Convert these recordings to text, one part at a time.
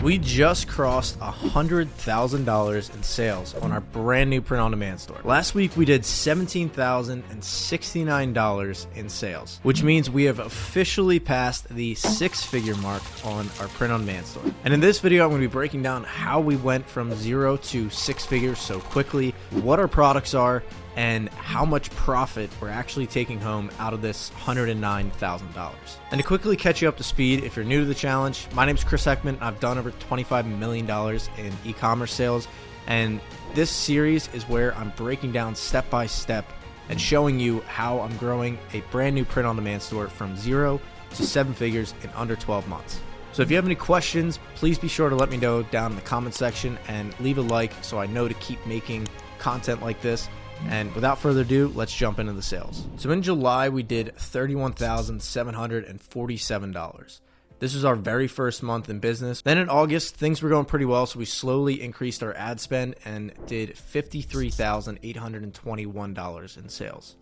We just crossed $100,000 in sales on our brand new print-on-demand store. Last week we did $17,069 in sales, which means we have officially passed the six-figure mark on our print-on-demand store. And in this video, I'm going to be breaking down how we went from 0 to 6 figures so quickly, what our products are, and how much profit we're actually taking home out of this $109,000. And to quickly catch you up to speed, if you're new to the challenge, my name is Chris Heckman. I've done over $25 million in e-commerce sales, and this series is where I'm breaking down step by step and showing you how I'm growing a brand new print-on-demand store from 0 to 7 figures in under 12 months. So if you have any questions, please be sure to let me know down in the comment section and leave a like so I know to keep making content like this. And without further ado, let's jump into the sales. So in July, we did $31,747. This was our very first month in business. Then in August, things were going pretty well, so we slowly increased our ad spend and did $53,821 in sales.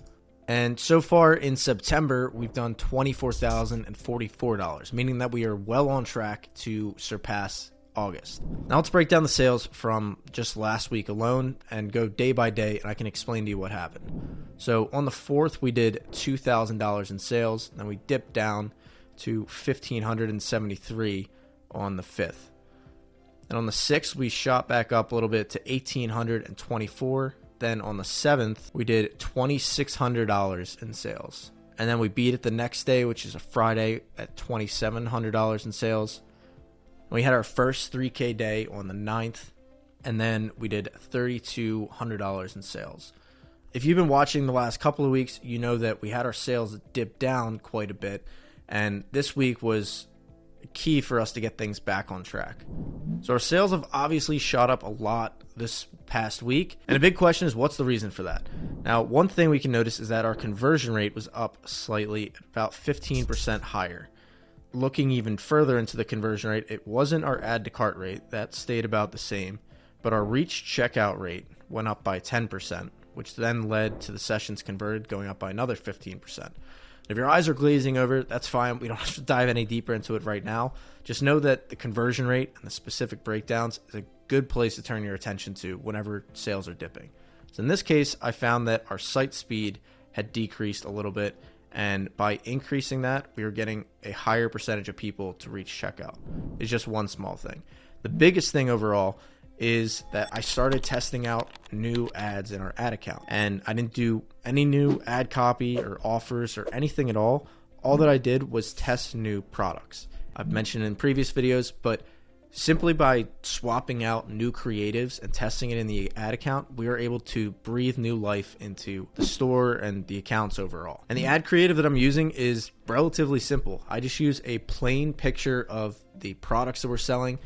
And so far in September, we've done $24,044, meaning that we are well on track to surpass August. Now let's break down the sales from just last week alone and go day by day, and I can explain to you what happened. So on the 4th, we did $2,000 in sales, then we dipped down to $1,573 on the 5th. And on the 6th, we shot back up a little bit to $1,824. Then on the 7th, we did $2,600 in sales. And then we beat it the next day, which is a Friday, at $2,700 in sales. We had our first 3K day on the 9th, and then we did $3,200 in sales. If you've been watching the last couple of weeks, you know that we had our sales dip down quite a bit, and this week was key for us to get things back on track. So our sales have obviously shot up a lot this past week, and a big question is, what's the reason for that? Now, one thing we can notice is that our conversion rate was up slightly, about 15% higher. Looking even further into the conversion rate, it wasn't our add to cart rate, that stayed about the same, but our reach checkout rate went up by 10%, which then led to the sessions converted going up by another 15%. If your eyes are glazing over, that's fine. We don't have to dive any deeper into it right now. Just know that the conversion rate and the specific breakdowns is a good place to turn your attention to whenever sales are dipping. So in this case, I found that our site speed had decreased a little bit, and by increasing that, we were getting a higher percentage of people to reach checkout. It's just one small thing. The biggest thing overall is that I started testing out new ads in our ad account, and I didn't do any new ad copy or offers or anything at all. All that I did was test new products. I've mentioned in previous videos, but simply by swapping out new creatives and testing it in the ad account, we are able to breathe new life into the store and the accounts overall. And the ad creative that I'm using is relatively simple. I just use a plain picture of the products that we're selling,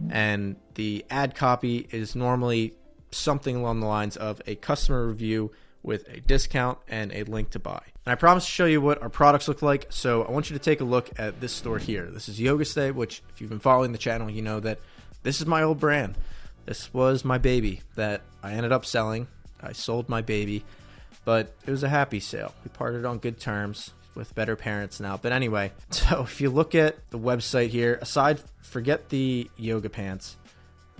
and the ad copy is normally something along the lines of a customer review with a discount and a link to buy. And I promise to show you what our products look like, so I want you to take a look at this store here. This is Yoga Stay, which if you've been following the channel, you know that this is my old brand. This was my baby that I ended up selling. I sold my baby, but it was a happy sale. We parted on good terms with better parents now. But anyway, so if you look at the website here, forget the yoga pants,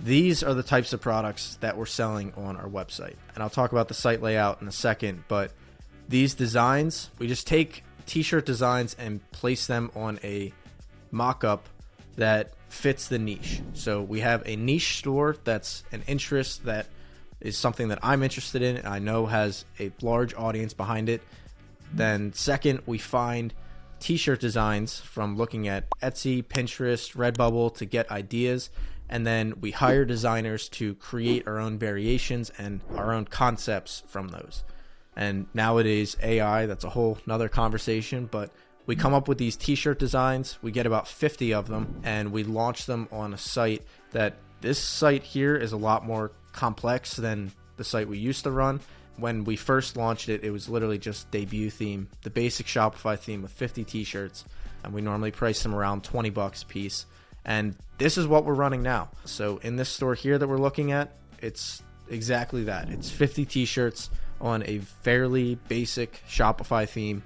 these are the types of products that we're selling on our website. And I'll talk about the site layout in a second, but these designs, we just take t-shirt designs and place them on a mock-up that fits the niche. So we have a niche store that's an interest that is something that I'm interested in and I know has a large audience behind it. Then second, we find t-shirt designs from looking at Etsy, Pinterest, Redbubble to get ideas. And then we hire designers to create our own variations and our own concepts from those. And nowadays, AI, that's a whole nother conversation, but we come up with these t-shirt designs, we get about 50 of them, and we launch them on a site that this site here is a lot more complex than the site we used to run. When we first launched it, it was literally just debut theme, the basic Shopify theme with 50 t-shirts, and we normally price them around $20 a piece. And this is what we're running now. So in this store here that we're looking at, it's exactly that. It's 50 t-shirts on a fairly basic Shopify theme.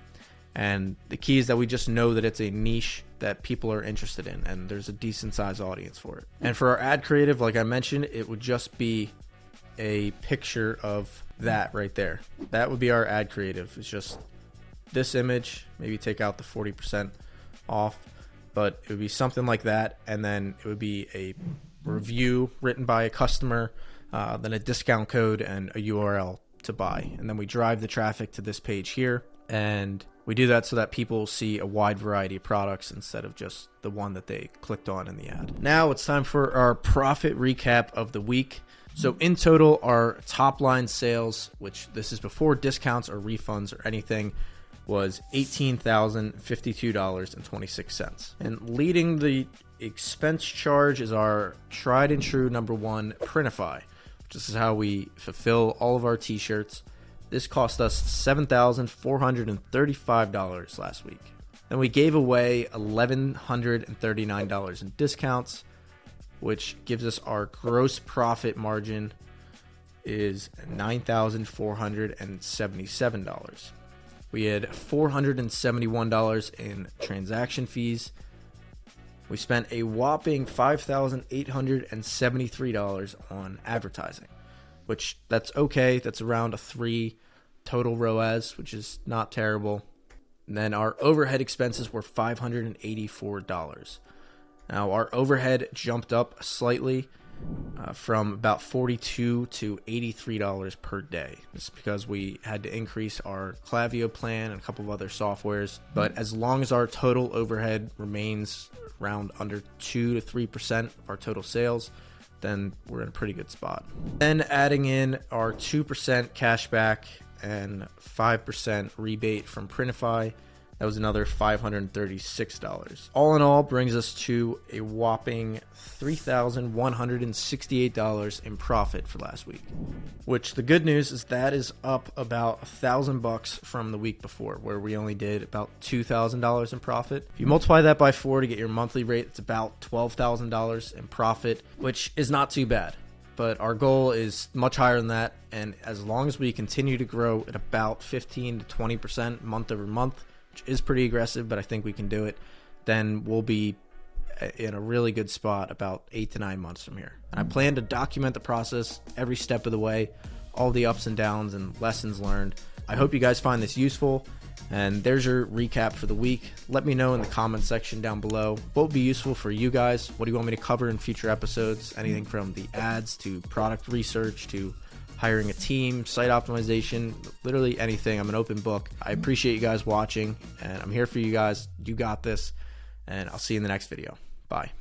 And the key is that we just know that it's a niche that people are interested in, and there's a decent size audience for it. And for our ad creative, like I mentioned, it would just be a picture of that right there. That would be our ad creative. It's just this image, maybe take out the 40% off, but it would be something like that, and then it would be a review written by a customer, then a discount code and a URL to buy. And then we drive the traffic to this page here, and we do that so that people see a wide variety of products instead of just the one that they clicked on in the ad. Now it's time for our profit recap of the week. So in total, our top line sales, which this is before discounts or refunds or anything, was $18,052.26. And leading the expense charge is our tried and true number one, Printify. This is how we fulfill all of our t-shirts. This cost us $7,435 last week. Then we gave away $1,139 in discounts, which gives us our gross profit margin is $9,477. We had $471 in transaction fees. We spent a whopping $5,873 on advertising, which that's okay. That's around a 3 total ROAS, which is not terrible. And then our overhead expenses were $584. Now our overhead jumped up slightly from about $42 to $83 per day. This is because we had to increase our Klaviyo plan and a couple of other softwares. But as long as our total overhead remains around under 2 to 3% of our total sales, then we're in a pretty good spot. Then adding in our 2% cashback and 5% rebate from Printify, that was another $536. All in all, brings us to a whopping $3,168 in profit for last week. Which the good news is that is up about $1,000 from the week before, where we only did about $2,000 in profit. If you multiply that by 4 to get your monthly rate, it's about $12,000 in profit, which is not too bad. But our goal is much higher than that, and as long as we continue to grow at about 15 to 20% month over month, which is pretty aggressive, but I think we can do it, then we'll be in a really good spot about 8 to 9 months from here. And I plan to document the process every step of the way, all the ups and downs and lessons learned. I hope you guys find this useful, and there's your recap for the week. Let me know in the comment section down below what would be useful for you guys. What do you want me to cover in future episodes? Anything from the ads to product research to hiring a team, site optimization, literally anything. I'm an open book. I appreciate you guys watching, and I'm here for you guys. You got this, and I'll see you in the next video. Bye.